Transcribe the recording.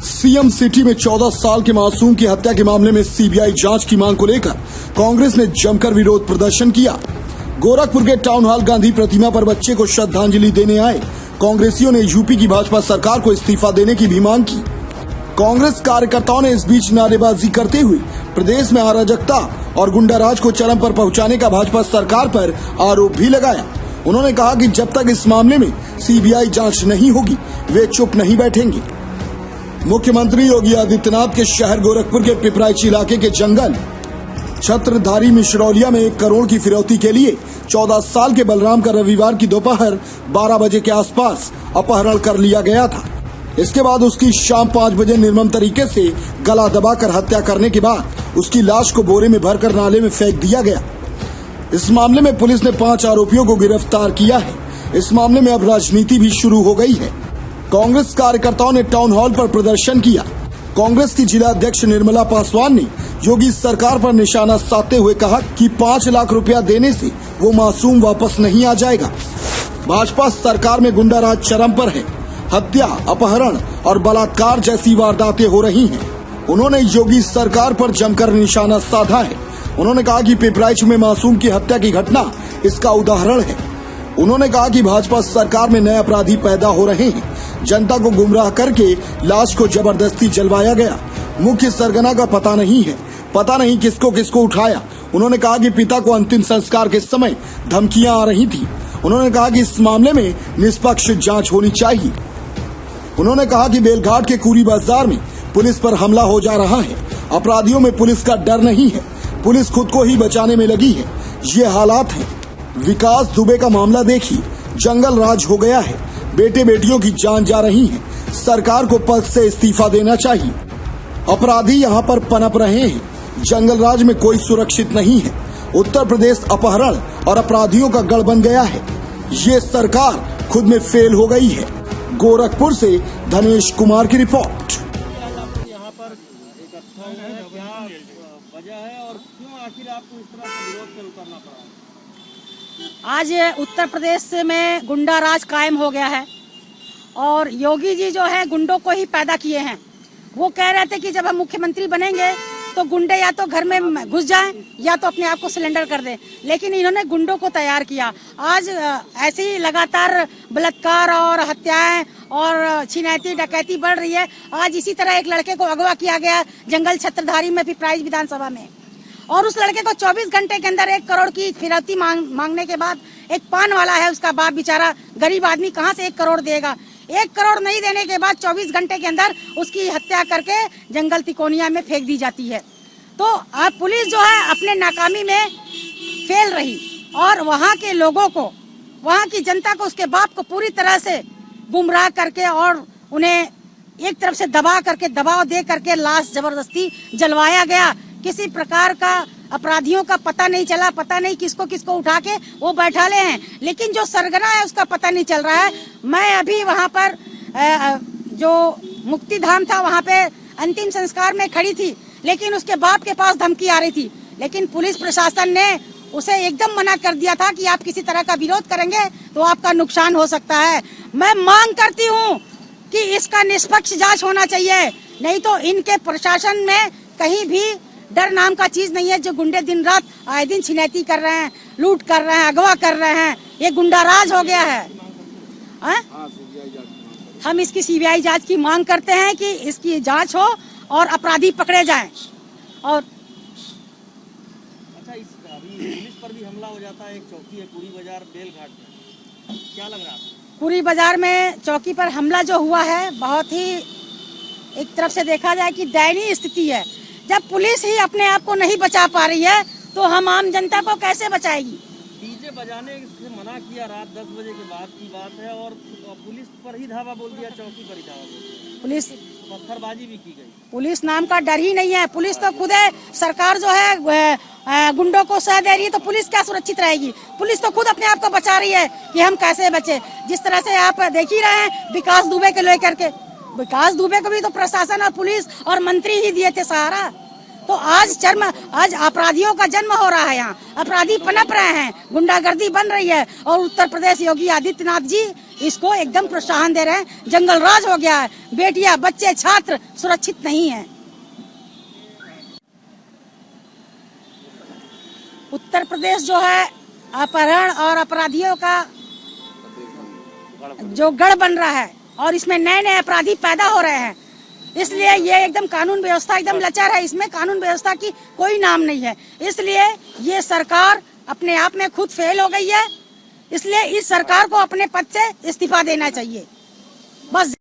CM city में 14 साल के मासूम की हत्या के मामले में सीबीआई जांच की मांग को लेकर कांग्रेस ने जमकर विरोध प्रदर्शन किया। गोरखपुर के टाउन हॉल गांधी प्रतिमा पर बच्चे को श्रद्धांजलि देने आए कांग्रेसियों ने यूपी की भाजपा सरकार को इस्तीफा देने की भी मांग की। कांग्रेस कार्यकर्ताओं ने इस बीच नारेबाजी करते हुए प्रदेश में अराजकता और गुंडाराज को चरम पर पहुंचाने का भाजपा सरकार पर आरोप भी लगाया। उन्होंने कहा कि जब तक इस मामले में सीबीआई जांच नहीं होगी वे चुप नहीं बैठेंगे। मुख्यमंत्री योगी आदित्यनाथ के शहर गोरखपुर के पिपराइच इलाके के जंगल छत्रधारी मिश्रौलिया में 1 करोड़ की फिरौती के लिए 14 साल के बलराम का रविवार की दोपहर 12 बजे के आसपास अपहरण कर लिया गया था। इसके बाद उसकी शाम 5 बजे निर्मम तरीके से गला दबाकर हत्या करने के बाद उसकी लाश को बोरे में भरकर नाले में फेंक दिया गया। इस मामले में पुलिस ने 5 आरोपियों को गिरफ्तार किया है। इस मामले में अब राजनीति भी शुरू हो गई है। कांग्रेस कार्यकर्ताओं ने टाउन हॉल पर प्रदर्शन किया। कांग्रेस की जिला अध्यक्ष निर्मला पासवान ने योगी सरकार पर निशाना साधते हुए कहा कि 5 लाख रुपया देने से वो मासूम वापस नहीं आ जाएगा। भाजपा सरकार में गुंडाराज चरम पर है। हत्या, अपहरण और बलात्कार जैसी वारदातें हो रही हैं। उन्होंने योगी सरकार पर जमकर निशाना साधा है। उन्होंने कहा कि पिपराइच में मासूम की हत्या की घटना इसका उदाहरण है। उन्होंने कहा कि भाजपा सरकार में नए अपराधी पैदा हो रहे हैं। जनता को गुमराह करके लाश को जबरदस्ती जलवाया गया। मुख्य सरगना का पता नहीं है, पता नहीं किसको किसको उठाया। उन्होंने कहा कि पिता को अंतिम संस्कार के समय धमकियां आ रही थी। उन्होंने कहा कि इस मामले में निष्पक्ष जांच होनी चाहिए। उन्होंने कहा कि बेलघाट के कुरी बाजार में पुलिस पर हमला हो जा रहा है। अपराधियों में पुलिस का डर नहीं है, पुलिस खुद को ही बचाने में लगी है। ये हालात है। विकास दुबे का मामला देखिए, जंगल राज हो गया है। बेटे बेटियों की जान जा रही है। सरकार को पद से इस्तीफा देना चाहिए। अपराधी यहाँ पर पनप रहे हैं। जंगल राज में कोई सुरक्षित नहीं है। उत्तर प्रदेश अपहरण और अपराधियों का गढ़ बन गया है। ये सरकार खुद में फेल हो गई है। गोरखपुर से धनेश कुमार की रिपोर्ट। यहाँ पर इकट्ठा हुए हैं, क्या वजह है और क्यों आखिर आपको इस तरह से विरोध कर उतरना पड़ा? आज उत्तर प्रदेश में गुंडा राज कायम हो गया है और योगी जी जो है गुंडों को ही पैदा किए हैं। वो कह रहे थे कि जब हम मुख्यमंत्री बनेंगे तो गुंडे या तो घर में घुस जाएं या तो अपने आप को सिलेंडर कर दें, लेकिन इन्होंने गुंडों को तैयार किया। आज ऐसे ही लगातार बलात्कार और हत्याएं और छिनैती डकैती बढ़ रही है। आज इसी तरह एक लड़के को अगवा किया गया जंगल छत्रधारी में पिपराइच विधानसभा में, और उस लड़के को 24 घंटे के अंदर 1 करोड़ की फिरौती मांगने के बाद, एक पान वाला है उसका बाप बेचारा गरीब आदमी कहां से 1 करोड़ देगा। 1 करोड़ नहीं देने के बाद 24 घंटे के अंदर उसकी हत्या करके जंगल तिकोनिया में फेंक दी जाती है। तो अब पुलिस जो है अपने नाकामी में फेल रही और वहां के लोगों को, वहां की जनता को, उसके बाप को पूरी तरह से गुमराह करके और उन्हें एक तरफ से दबा करके, दबाव दे करके लाश जबरदस्ती जलवाया गया। किसी प्रकार का अपराधियों का पता नहीं चला, पता नहीं किसको किसको उठा के वो बैठाले हैं, लेकिन जो सरगना है उसका पता नहीं चल रहा है। मैं अभी वहाँ पर जो मुक्ति धाम था वहाँ पे अंतिम संस्कार में खड़ी थी, लेकिन उसके बाप के पास धमकी आ रही थी, लेकिन पुलिस प्रशासन ने उसे एकदम मना कर दिया था कि आप किसी तरह का विरोध करेंगे तो आपका नुकसान हो सकता है। मैं मांग करती हूँ कि इसका निष्पक्ष जांच होना चाहिए, नहीं तो इनके प्रशासन में कहीं भी डर नाम का चीज नहीं है। जो गुंडे दिन रात आए दिन छिनैती कर रहे हैं, लूट कर रहे हैं, अगवा कर रहे हैं, ये गुंडा राज हो गया है। हम इसकी सीबीआई जांच की मांग करते हैं कि इसकी जांच हो और अपराधी पकड़े जाएं। और अच्छा, अभी पुलिस पर भी हमला हो जाता है। एक चौकी है कुरी बाजार बेलघाट में, क्या लग रहा है? कुरी बाजार में चौकी पर हमला जो हुआ है बहुत ही एक तरफ से देखा जाए कि दयनीय स्थिति है। जब पुलिस ही अपने आप को नहीं बचा पा रही है तो हम आम जनता को कैसे बचाएगी? डीजे बजाने से मना किया, रात 10 बजे के बाद की बात है, और पुलिस पर ही धावा बोल दिया, चौकी पर ही धावा बोल दिया। पुलिस पत्थरबाजी भी की गई। पुलिस नाम का डर ही नहीं है। पुलिस तो खुद है, सरकार जो है गुंडों को सह दे रही है, तो पुलिस क्या सुरक्षित रहेगी? पुलिस तो खुद अपने आप को बचा रही है कि हम कैसे बचे। जिस तरह से आप देख ही रहे हैं विकास दुबे के लेकर के, विकास दुबे को भी तो प्रशासन और पुलिस और मंत्री ही दिए थे सहारा। तो आज अपराधियों का जन्म हो रहा है। यहाँ अपराधी पनप रहे हैं, गुंडागर्दी बन रही है और उत्तर प्रदेश योगी आदित्यनाथ जी इसको एकदम प्रोत्साहन दे रहे हैं। जंगल राज हो गया है, बेटियां, बच्चे, छात्र सुरक्षित नहीं है। उत्तर प्रदेश जो है अपहरण और अपराधियों का जो गढ़ बन रहा है और इसमें नए नए अपराधी पैदा हो रहे हैं, इसलिए ये एकदम कानून व्यवस्था एकदम लचर है। इसमें कानून व्यवस्था की कोई नाम नहीं है। इसलिए ये सरकार अपने आप में खुद फेल हो गई है। इसलिए इस सरकार को अपने पद से इस्तीफा देना चाहिए बस।